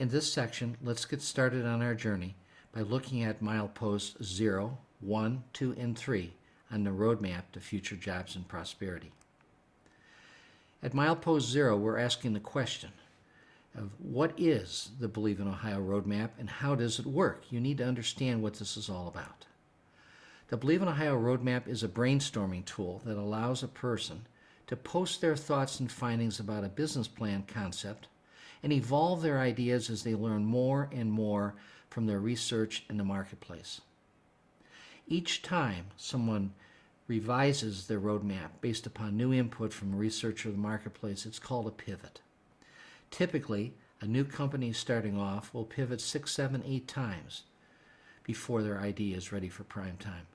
In this section, let's get started on our journey by looking at mileposts 0, 1, 2, and 3 on the roadmap to future jobs and prosperity. At milepost 0, we're asking the question of what is the Believe in Ohio roadmap and how does it work? You need to understand what this is all about. The Believe in Ohio roadmap is a brainstorming tool that allows a person to post their thoughts and findings about a business plan concept and evolve their ideas as they learn more and more from their research in the marketplace. Each time someone revises their roadmap based upon new input from research or the marketplace, it's called a pivot. Typically, a new company starting off will pivot 6, 7, 8 times before their idea is ready for prime time.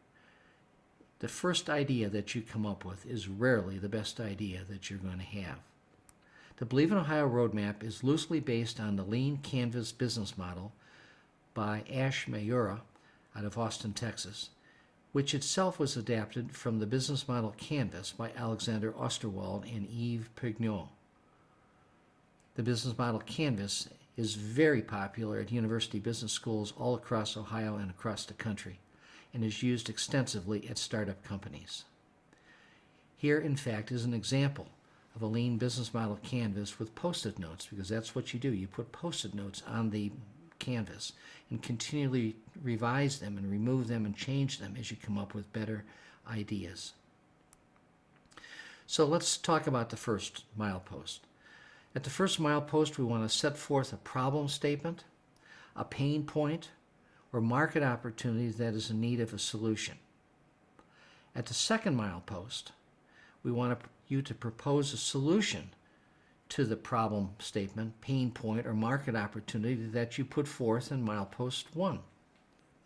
The first idea that you come up with is rarely the best idea that you're going to have. The Believe in Ohio roadmap is loosely based on the Lean Canvas business model by Ash Mayura out of Austin, Texas, which itself was adapted from the business model Canvas by Alexander Osterwald and Yves Pignot. The business model Canvas is very popular at university business schools all across Ohio and across the country, and is used extensively at startup companies. Here, in fact, is an example of a lean business model canvas with post-it notes, because that's what you do. You put post-it notes on the canvas and continually revise them and remove them and change them as you come up with better ideas. So let's talk about the first milepost. At the first milepost, we want to set forth a problem statement, a pain point, or market opportunity that is in need of a solution. At the second milepost, we want you to propose a solution to the problem statement, pain point, or market opportunity that you put forth in milepost 1.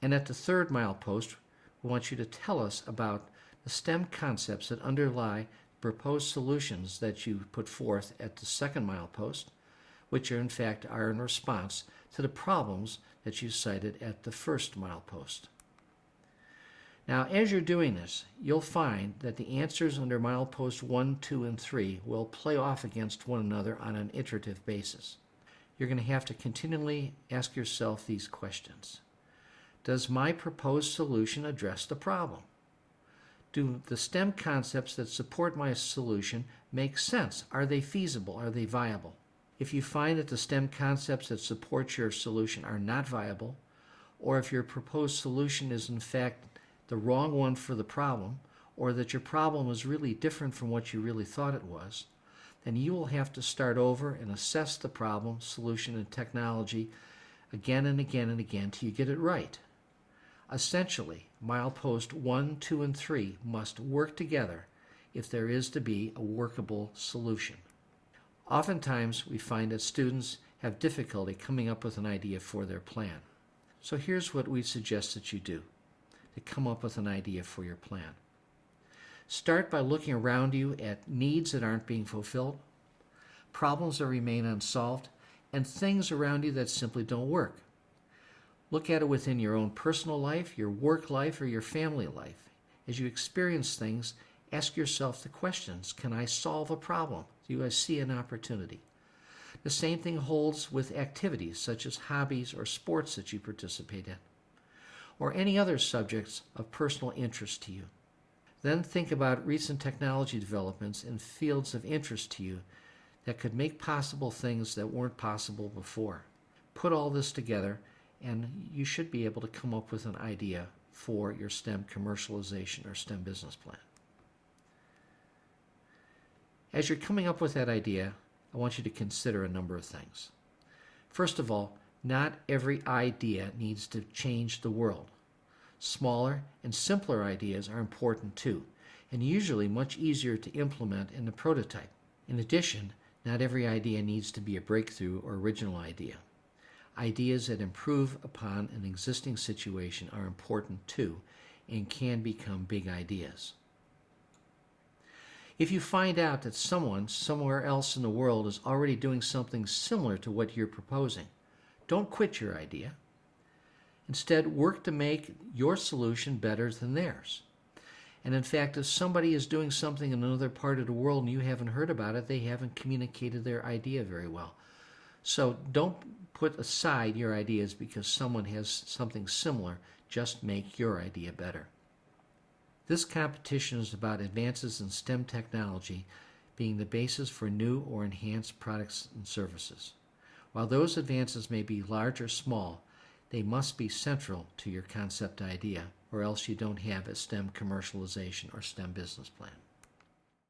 And at the third milepost, we want you to tell us about the STEM concepts that underlie proposed solutions that you put forth at the second milepost, which are in fact are in response to the problems that you cited at the first milepost. Now, as you're doing this, you'll find that the answers under milepost 1, 2, and 3 will play off against one another on an iterative basis. You're going to have to continually ask yourself these questions. Does my proposed solution address the problem? Do the STEM concepts that support my solution make sense? Are they feasible? Are they viable? If you find that the STEM concepts that support your solution are not viable, or if your proposed solution is in fact the wrong one for the problem, or that your problem is really different from what you really thought it was, then you will have to start over and assess the problem, solution, and technology again and again and again till you get it right. Essentially, milepost 1, 2, and 3 must work together if there is to be a workable solution. Oftentimes, we find that students have difficulty coming up with an idea for their plan. So here's what we suggest that you do to come up with an idea for your plan. Start by looking around you at needs that aren't being fulfilled, problems that remain unsolved, and things around you that simply don't work. Look at it within your own personal life, your work life, or your family life. As you experience things, ask yourself the questions. Can I solve a problem? Do I see an opportunity? The same thing holds with activities such as hobbies or sports that you participate in, or any other subjects of personal interest to you. Then think about recent technology developments in fields of interest to you that could make possible things that weren't possible before. Put all this together and you should be able to come up with an idea for your STEM commercialization or STEM business plan. As you're coming up with that idea, I want you to consider a number of things. First of all, not every idea needs to change the world. Smaller and simpler ideas are important too, and usually much easier to implement in the prototype. In addition, not every idea needs to be a breakthrough or original idea. Ideas that improve upon an existing situation are important too and can become big ideas. If you find out that someone somewhere else in the world is already doing something similar to what you're proposing, don't quit your idea. Instead, work to make your solution better than theirs. And in fact, if somebody is doing something in another part of the world and you haven't heard about it, they haven't communicated their idea very well. So don't put aside your ideas because someone has something similar. Just make your idea better. This competition is about advances in STEM technology being the basis for new or enhanced products and services. While those advances may be large or small, they must be central to your concept idea, or else you don't have a STEM commercialization or STEM business plan.